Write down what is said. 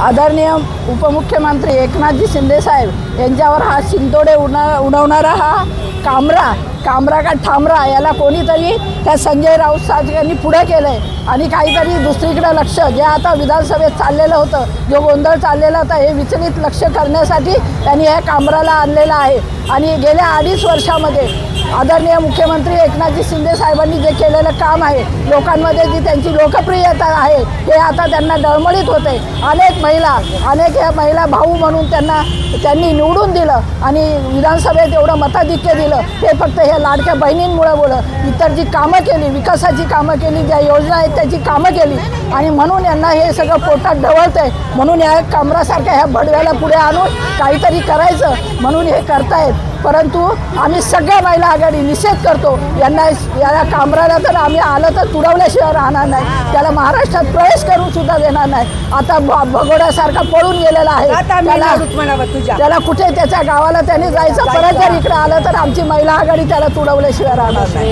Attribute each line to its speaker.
Speaker 1: आदरणीय उपमुख्यमंत्री एकनाथजी शिंदे साहेब यांच्यावर हा शिंतोडे उडवणारा हा कामरा का ठामरा याला कोणीतरी त्या संजय राऊत साहेब यांनी पुढे केलं आहे आणि काहीतरी दुसरीकडे लक्ष जे आता विधानसभेत चाललेलं होतं, जो गोंधळ चाललेला होता, हे विचलित लक्ष करण्यासाठी त्यांनी ह्या कामराला आणलेलं आहे. आणि गेल्या 2.5 वर्षामध्ये आदरणीय मुख्यमंत्री एकनाथजी शिंदे साहेबांनी जे केलेलं काम आहे, लोकांमध्ये जी त्यांची लोकप्रियता आहे, हे आता त्यांना डळमळीत होते. अनेक ह्या महिला भाऊ म्हणून त्यांनी निवडून दिलं आणि विधानसभेत एवढं मताधिक्य दिलं. हे फक्त हे लाडक्या बहिणींमुळे बोलं, इतर जी कामं केली, विकासाची कामं केली, ज्या योजना आहेत त्याची कामं केली आणि म्हणून यांना हे सगळं पोटात ढवळतं आहे. म्हणून या कामरासारख्या ह्या बडव्याला पुढे आणून काहीतरी करायचं म्हणून हे करतायत. परंतु आम्ही सगळ्या महिला आघाडी निषेध करतो. या कामराला तर आम्ही आलं तर तुडवल्याशिवाय राहणार नाही, त्याला महाराष्ट्रात प्रवेश करून सुद्धा देणार नाही. आता भगोड्यासारखा पळून गेलेला आहे, त्याला कुठे त्याच्या गावाला त्याने जायचं. परत जर इकडे आलं तर आमची महिला आघाडी त्याला तुडवल्याशिवाय राहणार नाही.